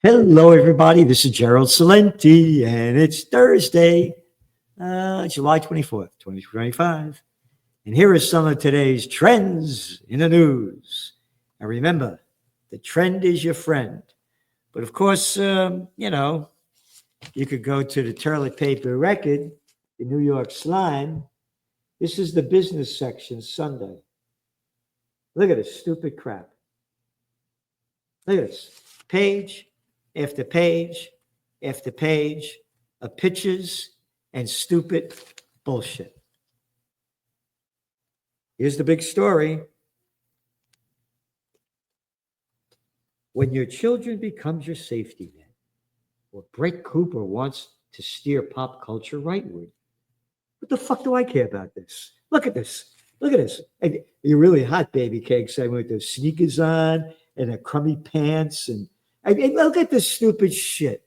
Hello, everybody. This is Gerald Salenti, and it's Thursday, July 24th, 2025. And here are some of today's trends in the news. And remember, the trend is your friend. But of course, you could go to the toilet paper record, the New York Slime. This is the business section Sunday. Look at this stupid crap. Look at this. Page after page after page of pictures and stupid bullshit. Here's the big story. When your children becomes your safety net, or Brett Cooper wants to steer pop culture rightward, what the fuck do I care about this? Look at this. Look at this. And you're really hot, baby cakes. I with those sneakers on and the crummy pants. And look at this stupid shit.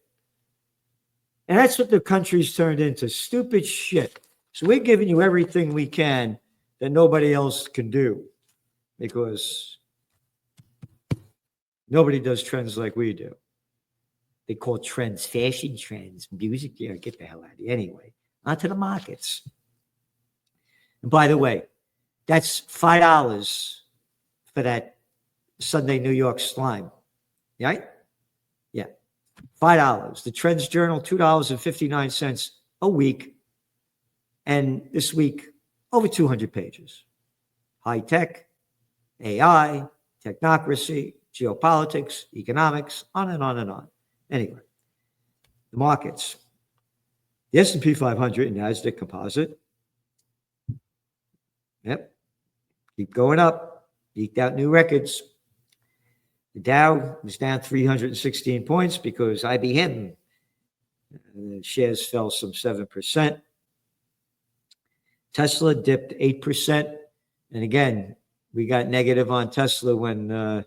And that's what the country's turned into, stupid shit. So we're giving you everything we can that nobody else can do because nobody does trends like we do. They call trends fashion trends, music. Yeah, get the hell out of here. Anyway, onto the markets. And by the way, that's $5 for that Sunday New York slime. Right? Yeah. $5. The Trends Journal, $2.59 a week. And this week, over 200 pages. High tech, AI, technocracy, geopolitics, economics, on and on and on. Anyway, the markets. The S&P 500 and NASDAQ Composite. Yep. Keep going up. Eked out new records. The Dow was down 316 points because IBM shares fell some 7%. Tesla dipped 8%. And again, we got negative on Tesla when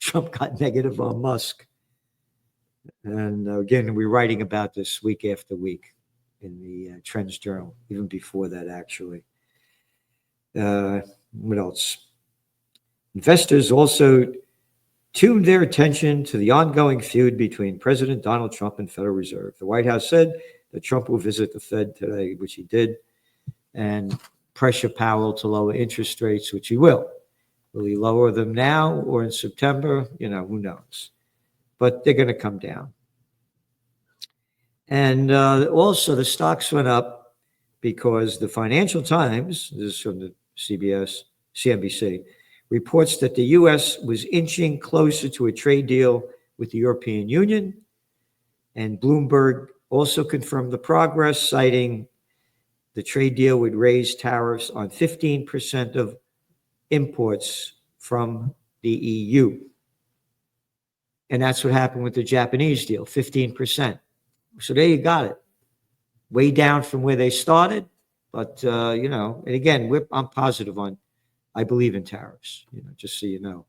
Trump got negative on Musk. And again, we're writing about this week after week in the Trends Journal, even before that, actually. What else? Investors also tuned their attention to the ongoing feud between President Donald Trump and Federal Reserve. The White House said that Trump will visit the Fed today, which he did, and pressure Powell to lower interest rates, which he will. Will he lower them now or in September? Who knows? But they're going to come down. And also the stocks went up because the Financial Times, this is from the CNBC, reports that the U.S. was inching closer to a trade deal with the European Union. And Bloomberg also confirmed the progress, citing the trade deal would raise tariffs on 15% of imports from the EU. And that's what happened with the Japanese deal, 15%. So there you got it. Way down from where they started. But, and again, I'm positive on, I believe in tariffs, just so you know.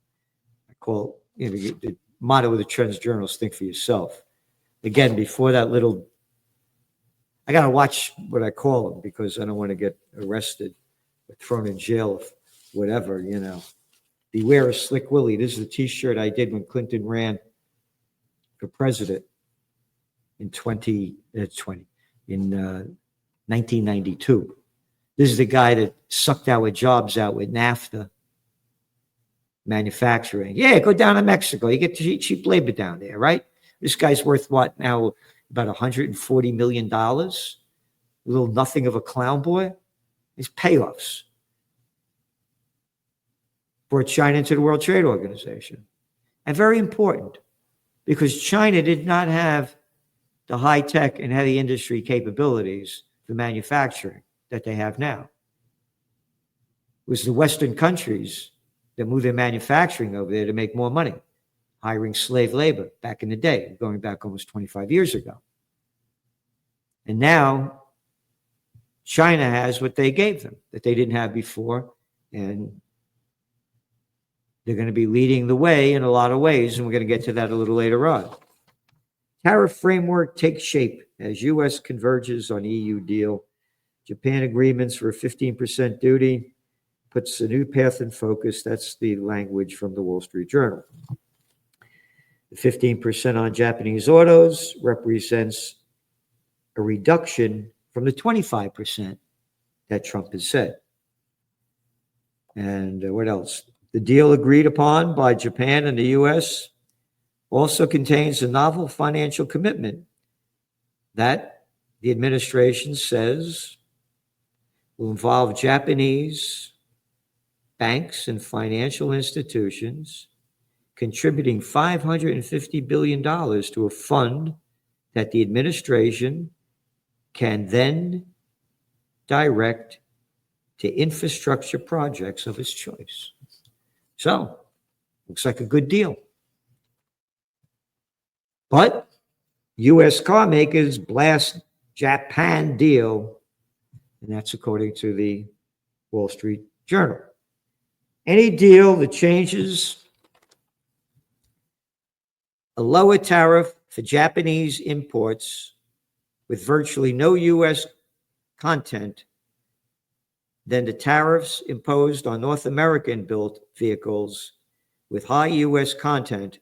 I call, the motto of the Trends Journal is think for yourself. Again, before that little, I got to watch what I call them because I don't want to get arrested or thrown in jail, whatever, Beware of Slick Willie. This is the T-shirt I did when Clinton ran for president in 1992. This is the guy that sucked our jobs out with NAFTA manufacturing. Yeah, go down to Mexico. You get cheap labor down there, right? This guy's worth what now? About $140 million. A little nothing of a clown boy. His payoffs. Brought China into the World Trade Organization. And very important, because China did not have the high-tech and heavy industry capabilities for manufacturing that they have now. It was the Western countries that moved their manufacturing over there to make more money, hiring slave labor back in the day, going back almost 25 years ago. And now China has what they gave them that they didn't have before, and they're going to be leading the way in a lot of ways, and we're going to get to that a little later on. Tariff framework takes shape as U.S. converges on EU deal. Japan agreements for a 15% duty puts a new path in focus. That's the language from the Wall Street Journal. The 15% on Japanese autos represents a reduction from the 25% that Trump has said. And what else? The deal agreed upon by Japan and the U.S. also contains a novel financial commitment that the administration says will involve Japanese banks and financial institutions contributing $550 billion to a fund that the administration can then direct to infrastructure projects of its choice. So, looks like a good deal. But U.S. car makers blast Japan deal, and that's according to the Wall Street Journal. Any deal that changes a lower tariff for Japanese imports with virtually no U.S. content than the tariffs imposed on North American-built vehicles with high U.S. content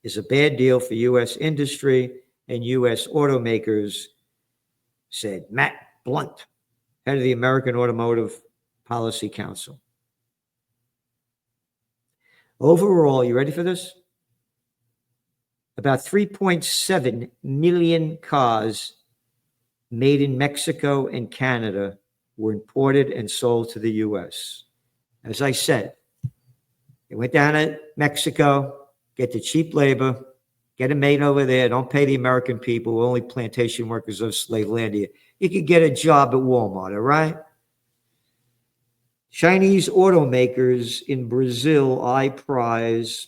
is a bad deal for U.S. industry and U.S. automakers, said Matt Blunt, head of the American Automotive Policy Council. Overall, you ready for this? About 3.7 million cars made in Mexico and Canada were imported and sold to the U.S. As I said, they went down to Mexico, get the cheap labor, get them made over there. Don't pay the American people. We're only plantation workers of slave land here. You could get a job at Walmart, all right? Chinese automakers in Brazil, I prize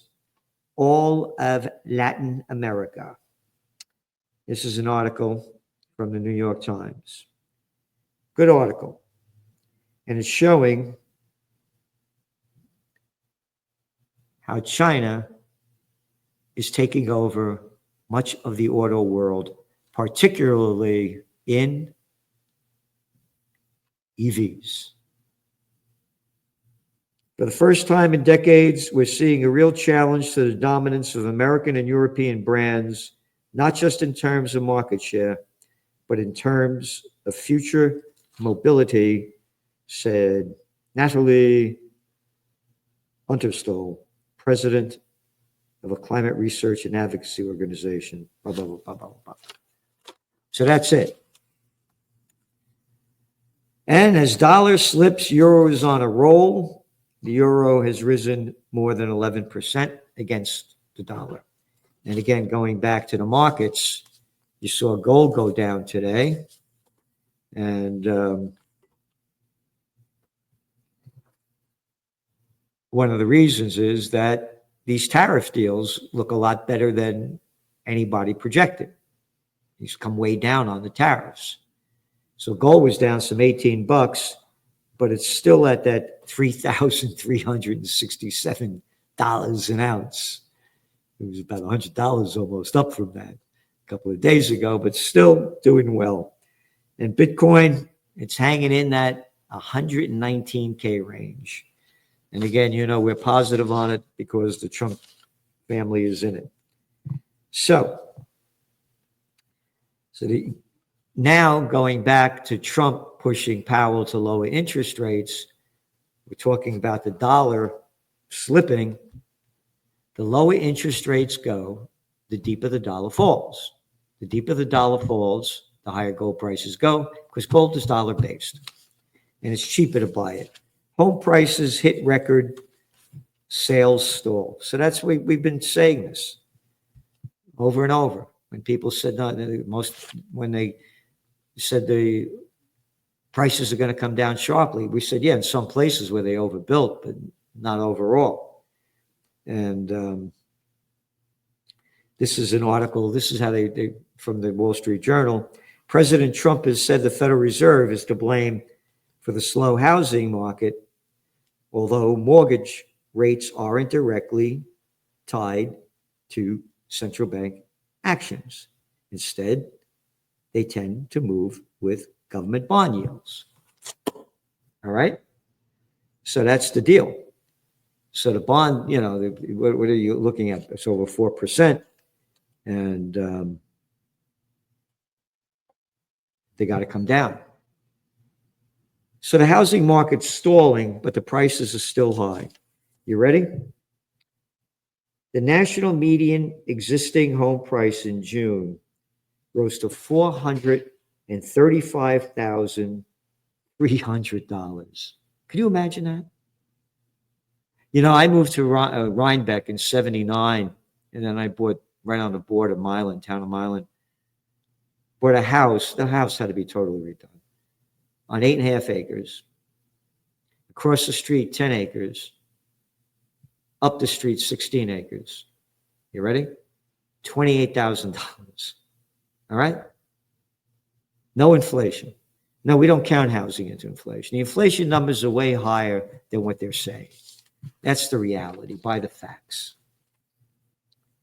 all of Latin America. This is an article from the New York Times. Good article. And it's showing how China is taking over much of the auto world, particularly in EVs. For the first time in decades, we're seeing a real challenge to the dominance of American and European brands, not just in terms of market share, but in terms of future mobility, said Natalie Unterstall, president of a climate research and advocacy organization. Blah, blah, blah, blah, blah, blah. So that's it. And as dollar slips, euro is on a roll. The euro has risen more than 11% against the dollar. And again, going back to the markets, you saw gold go down today. And one of the reasons is that these tariff deals look a lot better than anybody projected. He's come way down on the tariffs. So gold was down some $18, but it's still at that $3,367 an ounce. It was about $100 almost up from that a couple of days ago, but still doing well. And Bitcoin, it's hanging in that 119K range. And again, you know, we're positive on it because the Trump family is in it. Now going back to Trump pushing Powell to lower interest rates, we're talking about the dollar slipping. The lower interest rates go, the deeper the dollar falls. The deeper the dollar falls, the higher gold prices go, because gold is dollar based and it's cheaper to buy it. Home prices hit record, sales stall. So that's what we've been saying this over and over. When people said when they said the prices are going to come down sharply, we said, yeah, in some places where they overbuilt, but not overall. And this is an article. This is how they from the Wall Street Journal. President Trump has said the Federal Reserve is to blame for the slow housing market, although mortgage rates aren't directly tied to central bank actions. Instead, they tend to move with government bond yields. All right? So that's the deal. So the bond, you know, what are you looking at? It's over 4%. And they got to come down. So the housing market's stalling, but the prices are still high. You ready? The national median existing home price in June rose to $435,300. Can you imagine that? You know, I moved to Rhinebeck in 79, and then I bought right on the border of Milan, town of Milan. Bought a house. The house had to be totally redone. On 8.5 acres. Across the street, 10 acres. Up the street, 16 acres. You ready? $28,000. All right? No inflation. No, we don't count housing into inflation. The inflation numbers are way higher than what they're saying. That's the reality, by the facts.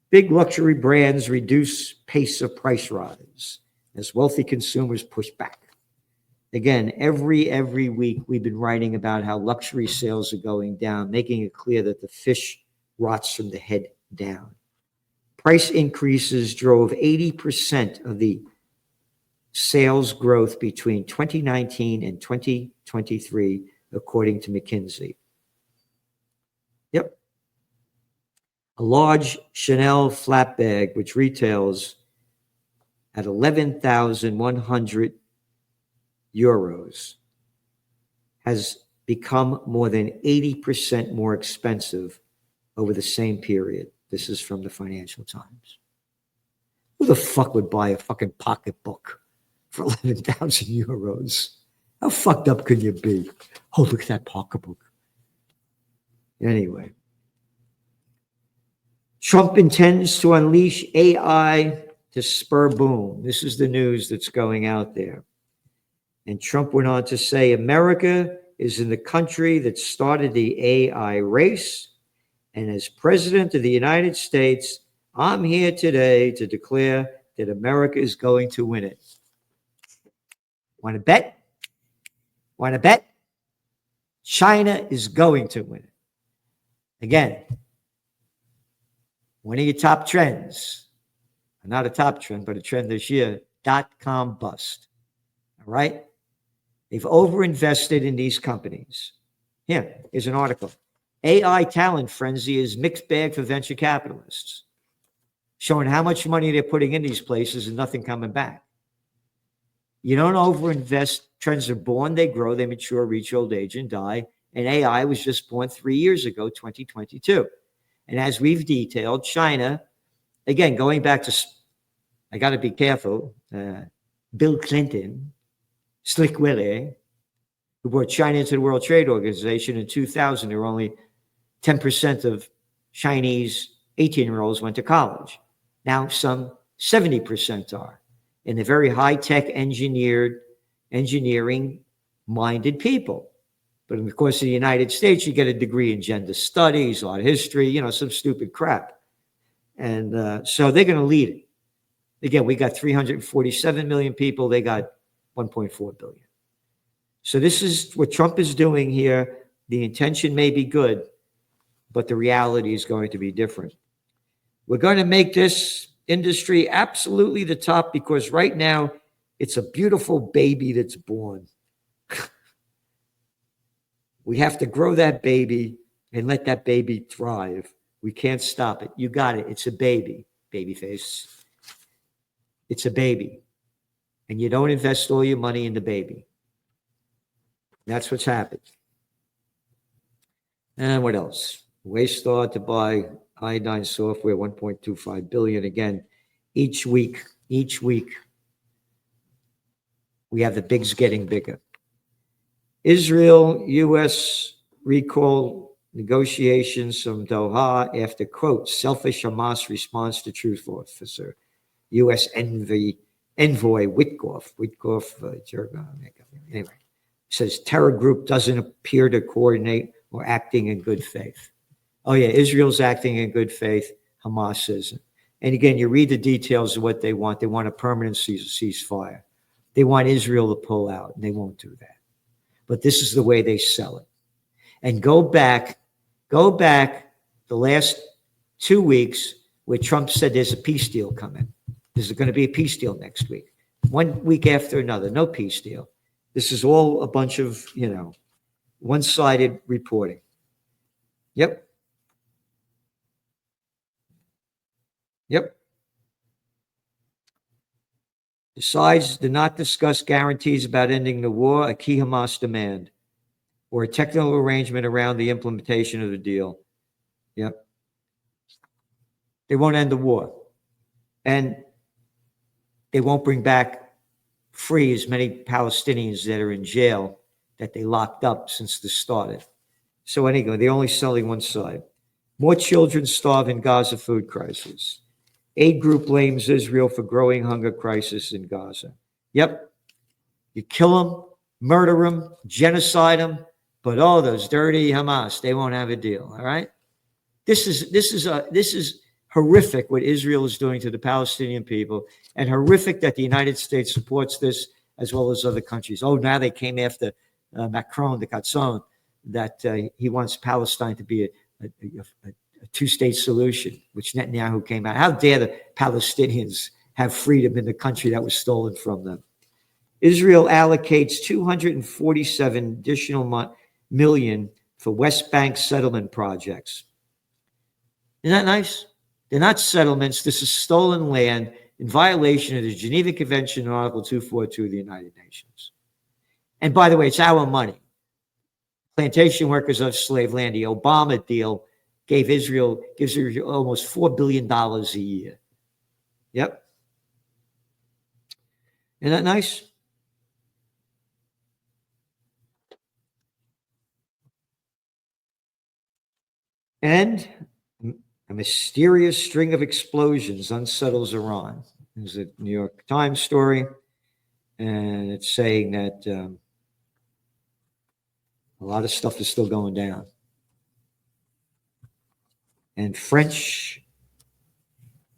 Big luxury brands reduce pace of price rise as wealthy consumers push back. Again, every week we've been writing about how luxury sales are going down, making it clear that the fish rots from the head down. Price increases drove 80% of the sales growth between 2019 and 2023, according to McKinsey. Yep. A large Chanel flat bag, which retails at 11,100 euros, has become more than 80% more expensive over the same period. This is from the Financial Times. Who the fuck would buy a fucking pocketbook for 11,000 euros? How fucked up could you be? Oh, look at that pocketbook. Anyway. Trump intends to unleash AI to spur boom. This is the news that's going out there. And Trump went on to say, America is in the country that started the AI race. And as president of the United States, I'm here today to declare that America is going to win it. Want to bet? Want to bet? China is going to win it. Again, one of your top trends, not a top trend, but a trend this year, .com bust. All right? They've overinvested in these companies. Here's an article. AI talent frenzy is mixed bag for venture capitalists, showing how much money they're putting in these places and nothing coming back. You don't overinvest. Trends are born, they grow, they mature, reach old age, and die. And AI was just born 3 years ago, 2022. And as we've detailed, China, again, going back to, I got to be careful, Bill Clinton, Slick Willie, who brought China into the World Trade Organization in 2000, there were only 10% of Chinese 18-year-olds went to college. Now some 70% are. And they're very high-tech engineering-minded people. But in the course of the United States, you get a degree in gender studies, art history, some stupid crap. And so they're going to lead it. Again, we got 347 million people. They got 1.4 billion. So this is what Trump is doing here. The intention may be good, but the reality is going to be different. We're going to make this industry absolutely the top because right now it's a beautiful baby that's born. We have to grow that baby and let that baby thrive. We can't stop it. You got it. It's a baby, baby face. It's a baby. And you don't invest all your money in the baby. That's what's happened. And what else? Waystar to buy iodine software, $1.25 billion. Again, each week, we have the bigs getting bigger. Israel, U.S. recall negotiations from Doha after, quote, selfish Hamas response to truth officer. U.S. envoy Witkoff, anyway, says terror group doesn't appear to coordinate or acting in good faith. Oh yeah, Israel's acting in good faith. Hamas isn't. And again, you read the details of what they want. They want a permanent ceasefire. They want Israel to pull out, and they won't do that. But this is the way they sell it. And go back the last 2 weeks, where Trump said there's a peace deal coming. There's going to be a peace deal next week. 1 week after another, no peace deal. This is all a bunch of, one-sided reporting. Yep. The sides did not discuss guarantees about ending the war, a key Hamas demand, or a technical arrangement around the implementation of the deal. Yep. They won't end the war. And they won't bring back free as many Palestinians that are in jail that they locked up since this started. So anyway, they're only selling one side. More children starve in Gaza food crisis. Aid group blames Israel for growing hunger crisis in Gaza. Yep. You kill them, murder them, genocide them, but those dirty Hamas, they won't have a deal. All right. This is horrific what Israel is doing to the Palestinian people, and horrific that the United States supports this as well as other countries. Oh, now they came after Macron, the Catzon, that he wants Palestine to be a two-state solution, which Netanyahu came out. How dare the Palestinians have freedom in the country that was stolen from them? Israel allocates 247 additional million for West Bank settlement projects. Isn't that nice? They're not settlements. This is stolen land in violation of the Geneva Convention and Article 242 of the United Nations. And by the way, it's our money. Plantation workers of slave land. The Obama deal gives Israel almost $4 billion a year. Yep. Isn't that nice? And a mysterious string of explosions unsettles Iran. There's a New York Times story, and it's saying that a lot of stuff is still going down. And French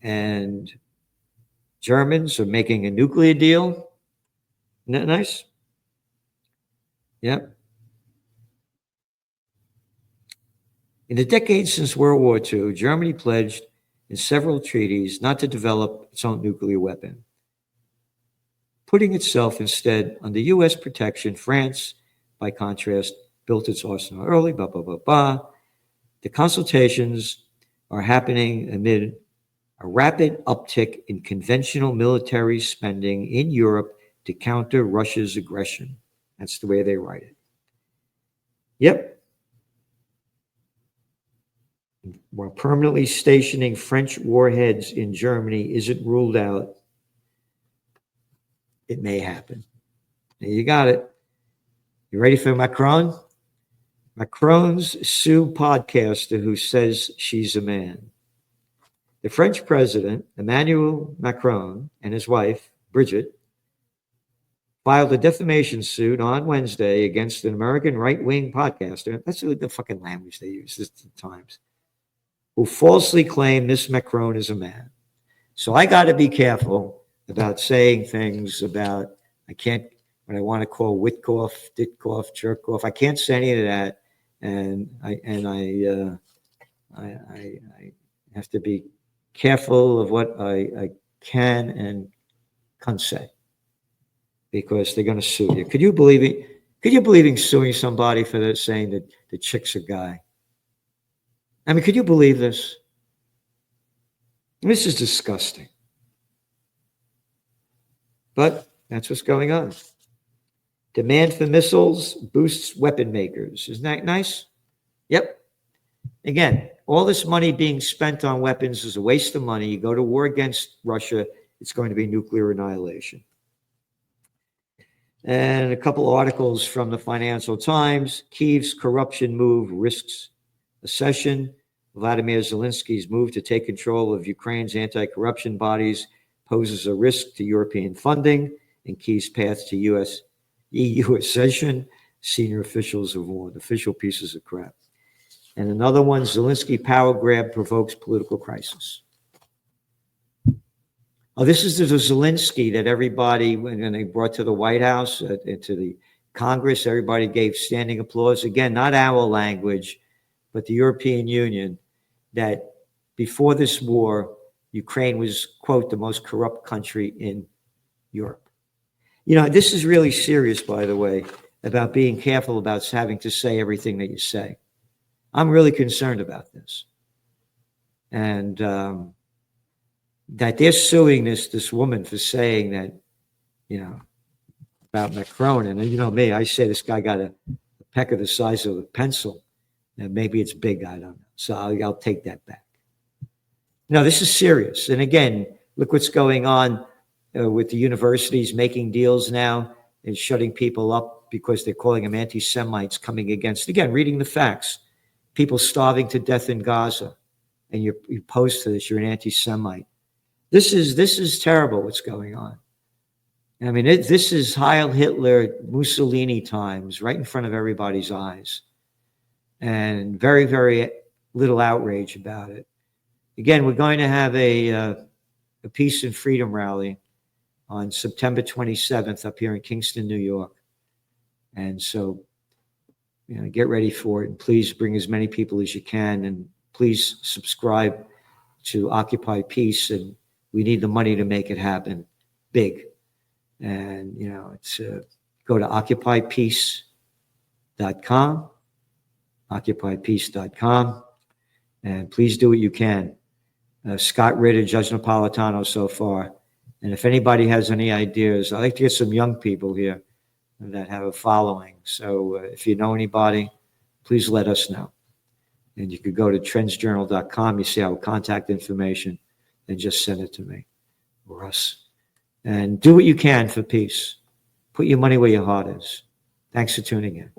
and Germans are making a nuclear deal. Isn't that nice? Yep. In the decades since World War II, Germany pledged in several treaties not to develop its own nuclear weapon, putting itself instead under U.S. protection. France, by contrast, built its arsenal early, blah, blah, blah, blah. The consultations are happening amid a rapid uptick in conventional military spending in Europe to counter Russia's aggression. That's the way they write it. Yep. While permanently stationing French warheads in Germany isn't ruled out, it may happen. There you got it. You ready for Macron? Macron's Sue podcaster who says she's a man. The French president, Emmanuel Macron, and his wife, Brigitte, filed a defamation suit on Wednesday against an American right-wing podcaster. That's the fucking language they use at times. Who falsely claimed Miss Macron is a man. So I got to be careful about saying things about, what I want to call Witkoff, Ditkoff, Jerkoff. I can't say any of that. And I have to be careful of what I can and can't say, because they're going to sue you. Could you believe it? Could you believe in suing somebody for that, saying that the chick's a guy? I mean, could you believe this? This is disgusting. But that's what's going on. Demand for missiles boosts weapon makers. Isn't that nice? Yep. Again, all this money being spent on weapons is a waste of money. You go to war against Russia, it's going to be nuclear annihilation. And a couple articles from the Financial Times. Kyiv's corruption move risks accession. Vladimir Zelensky's move to take control of Ukraine's anti-corruption bodies poses a risk to European funding and Kyiv's path to EU accession. Senior officials have warned. Official pieces of crap. And another one, Zelensky power grab provokes political crisis. Oh, this is the Zelensky that everybody, when they brought to the White House, to the Congress, everybody gave standing applause. Again, not our language, but the European Union, that before this war Ukraine was, quote, the most corrupt country in Europe. You know, this is really serious, by the way, about being careful about having to say everything that you say. I'm really concerned about this. And that they're suing this woman for saying that, you know, about Macron. And you know me, I say this guy got a pecker the size of a pencil. And maybe it's big, I don't know. So I'll take that back. No, this is serious. And again, look what's going on with the universities making deals now and shutting people up because they're calling them anti-Semites, coming against, again, reading the facts, people starving to death in Gaza. And you post to this, you're an anti-Semite. This is terrible what's going on. I mean, this is Heil Hitler, Mussolini times, right in front of everybody's eyes. And very, very little outrage about it. Again, we're going to have a peace and freedom rally on September 27th up here in Kingston, New York. And so, you know, get ready for it. And please bring as many people as you can. And please subscribe to Occupy Peace. And we need the money to make it happen big. And, you know, it's go to occupypeace.com, occupypeace.com, and please do what you can. Scott Ritter, Judge Napolitano so far. And if anybody has any ideas, I'd like to get some young people here that have a following. So if you know anybody, please let us know. And you could go to trendsjournal.com. You see our contact information and just send it to me or us. And do what you can for peace. Put your money where your heart is. Thanks for tuning in.